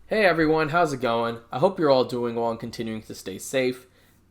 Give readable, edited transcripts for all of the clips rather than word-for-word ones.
Hey everyone, how's it going? I hope you're all doing well and continuing to stay safe.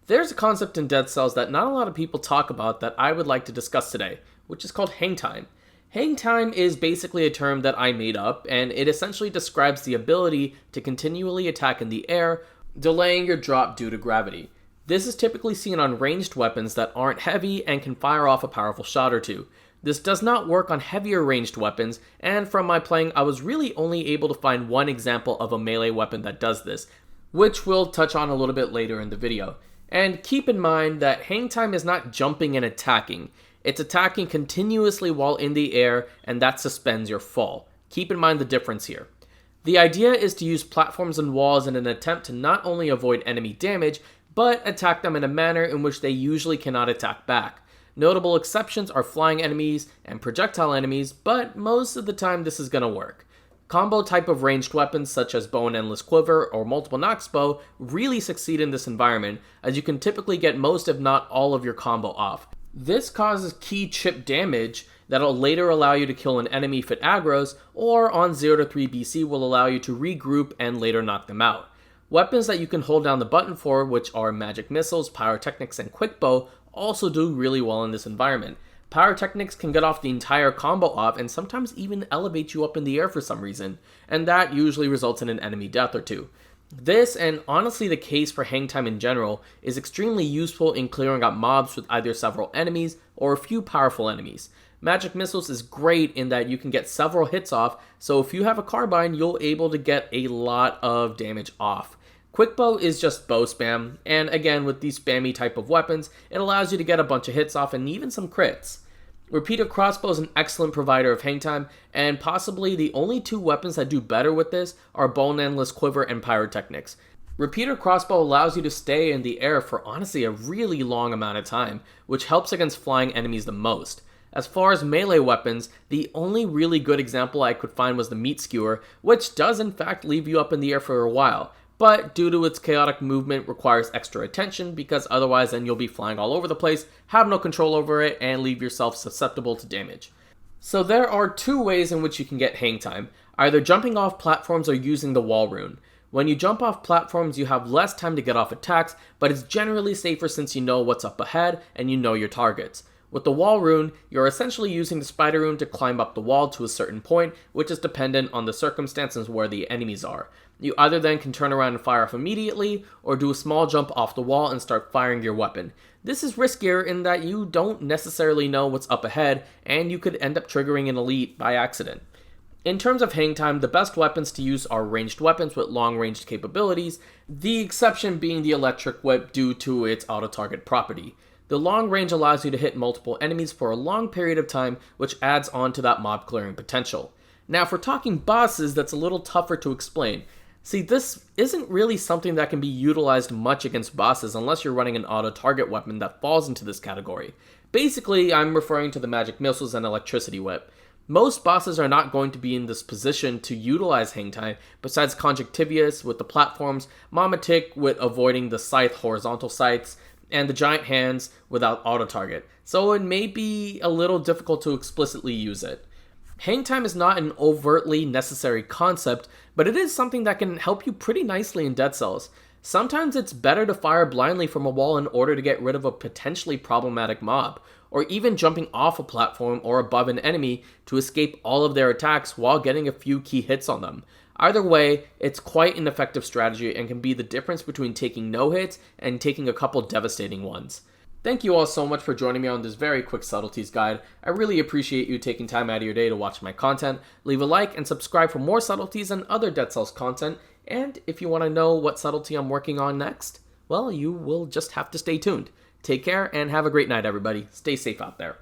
There's a concept in Dead Cells that not a lot of people talk about that I would like to discuss today, which is called Hangtime. Hangtime is basically a term that I made up, and it essentially describes the ability to continually attack in the air, delaying your drop due to gravity. This is typically seen on ranged weapons that aren't heavy and can fire off a powerful shot or two. This does not work on heavier ranged weapons, and from my playing, I was really only able to find one example of a melee weapon that does this, which we'll touch on a little bit later in the video. And keep in mind that Hangtime is not jumping and attacking. It's attacking continuously while in the air, and that suspends your fall. Keep in mind the difference here. The idea is to use platforms and walls in an attempt to not only avoid enemy damage, but attack them in a manner in which they usually cannot attack back. Notable exceptions are flying enemies and projectile enemies, but most of the time this is going to work. Combo type of ranged weapons such as bow and endless quiver or multiple knocks bow really succeed in this environment, as you can typically get most if not all of your combo off. This causes key chip damage that'll later allow you to kill an enemy if it aggros, or on 0 to 3 BC will allow you to regroup and later knock them out. Weapons that you can hold down the button for, which are magic missiles, pyrotechnics, and quick bow, also do really well in this environment. Pyrotechnics can get off the entire combo off and sometimes even elevate you up in the air for some reason, and that usually results in an enemy death or two. This, and honestly the case for Hangtime in general, is extremely useful in clearing out mobs with either several enemies or a few powerful enemies. Magic missiles is great in that you can get several hits off, so if you have a carbine, you'll able to get a lot of damage off. Quick bow is just bow spam, and again with these spammy type of weapons, it allows you to get a bunch of hits off and even some crits. Repeated crossbow is an excellent provider of hangtime, and possibly the only two weapons that do better with this are bow and endless quiver and pyrotechnics. Repeated crossbow allows you to stay in the air for honestly a really long amount of time, which helps against flying enemies the most. As far as melee weapons, the only really good example I could find was the meat skewer, which does in fact leave you up in the air for a while, but due to its chaotic movement requires extra attention because otherwise then you'll be flying all over the place, have no control over it, and leave yourself susceptible to damage. So there are two ways in which you can get hangtime, either jumping off platforms or using the wall rune. When you jump off platforms you have less time to get off attacks, but it's generally safer since you know what's up ahead and you know your targets. With the wall rune, you're essentially using the spider rune to climb up the wall to a certain point, which is dependent on the circumstances where the enemies are. You either then can turn around and fire off immediately, or do a small jump off the wall and start firing your weapon. This is riskier in that you don't necessarily know what's up ahead, and you could end up triggering an elite by accident. In terms of hangtime, the best weapons to use are ranged weapons with long-ranged capabilities, the exception being the electric whip due to its auto-target property. The long range allows you to hit multiple enemies for a long period of time, which adds on to that mob clearing potential. Now, if we're talking bosses, that's a little tougher to explain. See, this isn't really something that can be utilized much against bosses unless you're running an auto-target weapon that falls into this category. Basically, I'm referring to the magic missiles and electricity whip. Most bosses are not going to be in this position to utilize hangtime, besides Conjunctivius with the platforms, Mamatic with avoiding the scythe horizontal sights, and the giant hands without auto-target, so it may be a little difficult to explicitly use it. Hangtime is not an overtly necessary concept, but it is something that can help you pretty nicely in Dead Cells. Sometimes it's better to fire blindly from a wall in order to get rid of a potentially problematic mob, or even jumping off a platform or above an enemy to escape all of their attacks while getting a few key hits on them. Either way, it's quite an effective strategy and can be the difference between taking no hits and taking a couple devastating ones. Thank you all so much for joining me on this very quick subtleties guide. I really appreciate you taking time out of your day to watch my content. Leave a like and subscribe for more subtleties and other Dead Cells content. And if you want to know what subtlety I'm working on next, well, you will just have to stay tuned. Take care and have a great night, everybody. Stay safe out there.